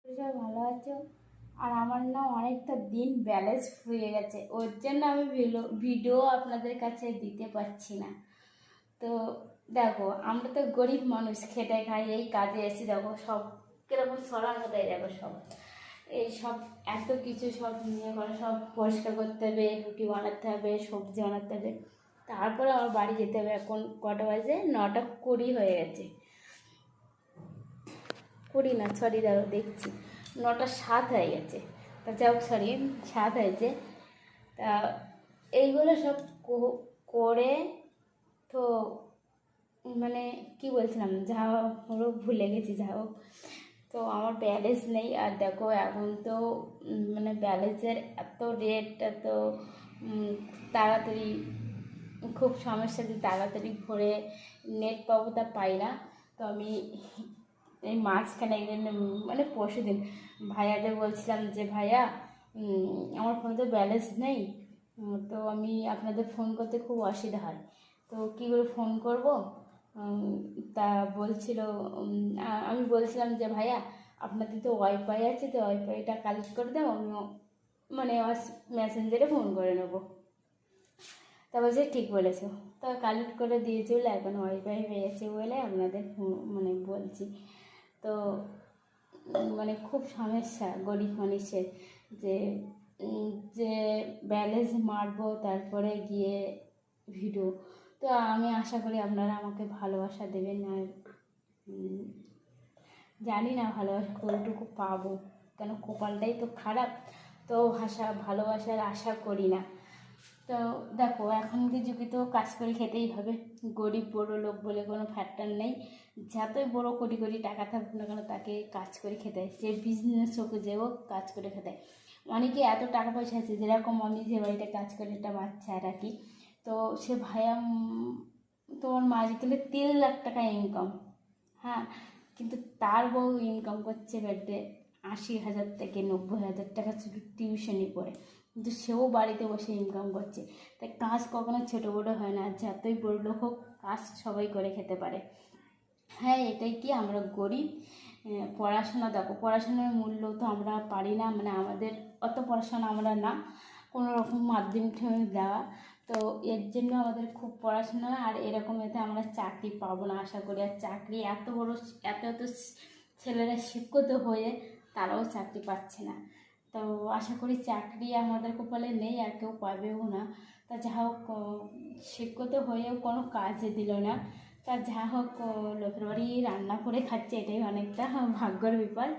সব ভালো আছো? আর আমার না অনেকটা দিন ব্যালেন্স ফুরিয়ে গেছে, ওর জন্য আমি ভিডিও আপনাদের কাছে দিতে পারছি না। তো দেখো, আমরা তো গরিব মানুষ, খেটে খাই, এই কাজে এসে দেখো সব কিরকম সরার মতো, দেখো সব এই সব এত কিছু সব নিয়ে করে, সব পরিষ্কার করতে হবে, রুটি বানাতে হবে, সবজি বানাতে হবে, তারপরে আমার বাড়ি যেতে হবে। এখন কটা বাজে? 9:20 হয়ে গেছে। 20 না, সরি, দাঁড়ো দেখছি, 9:07 হয়ে গেছে। তা যাও, সরি, 7 হয়েছে। তা এইগুলো সব করে তো মানে কি বলছিলাম, যা হলো ভুলে গেছি, যা হোক। তো আমার ব্যালেন্স নেই। আর দেখো এখন তো মানে ব্যালেন্সের এত রেট, এত তাড়াতাড়ি খুব সমস্যা, যে তাড়াতাড়ি ভরে নেট পাবো তা পাই না। তো আমি এই মাঝখানে একদিন মানে পরশু দিন ভাইয়াদের বলছিলাম যে ভাইয়া, আমার ফোনে তো ব্যালেন্স নেই, তো আমি আপনাদের ফোন করতে খুব অসুবিধা হয়, তো কী করে ফোন করব? তা বলছিল, আমি বলছিলাম যে ভাইয়া, আপনাদের তো ওয়াইফাই আছে, তো ওয়াইফাইটা কালেক্ট করে দাও, আমি মানে আমার মেসেঞ্জারে ফোন করে নেবো। তা বলছে ঠিক বলেছো। তা কালেক্ট করে দিয়েছিল, এখন ওয়াইফাই পেয়েছে বলে আপনাদের মানে বলছি। তো মানে খুব সমস্যা গরিব মানুষের, যে যে ব্যালেন্স মারবো তারপরে গিয়ে ভিডিও। তো আমি আশা করি আপনারা আমাকে ভালোবাসা দেবেন। আর জানি না ভালোবাসা কতটুকু পাবো, কেন কপালটাই তো খারাপ। তো ভালোবাসার আশা করি না। তো দেখো, এখনকার যুগে তো কাজ করে খেতেই হবে, গরিব বড় লোক বলে কোনো ফ্যাক্টর নেই। যতই বড় কোটি কোটি টাকা থাকুক না কেন, তাকে কাজ করে খেতে হয়, যে বিজনেস হোক যে হোক, কাজ করে খেতে হয়। অনেকে এত টাকা পয়সা আছে, যেরকম আমি যে বাড়িতে কাজ করে একটা বাচ্চা রাখি, তো সে ভাইয়া তোমার মাস গেলে 3 লাখ টাকা ইনকাম। হ্যাঁ, কিন্তু তার বউ ইনকাম করছে বেডে 80,000 থেকে 90,000 টাকা শুধু টিউশনি করে, কিন্তু সেও বাড়িতে বসে ইনকাম করছে। তাই কাজ কখনো ছোটো বড়ো হয় না, যতই বড় লোক হোক, কাজ সবাই করে খেতে পারে। হ্যাঁ, এটাই কি, আমরা গরিব। পড়াশোনা দেখো, পড়াশোনার মূল্য তো আমরা পারি না, মানে আমাদের অত পড়াশোনা আমরা না, কোনো রকম মাধ্যমিক দেওয়া। তো এর জন্য আমাদের খুব পড়াশোনা, আর এরকম এতে আমরা চাকরি পাবো না আশা করি। আর চাকরি এত বড়, এত এত ছেলেরা শিক্ষিত হয়ে তারাও চাকরি পাচ্ছে না। তো আশা করি চাকরি আমাদের কপালে নেই, আর কেউ পাবেও না। তা যা হোক, শিক্ষিত হয়েও কোনো কাজে দিল না। তা যা হোক, লোকের বাড়ি রান্না করে খাচ্ছে, এটাই অনেকটা ভাগ্যের ব্যাপার।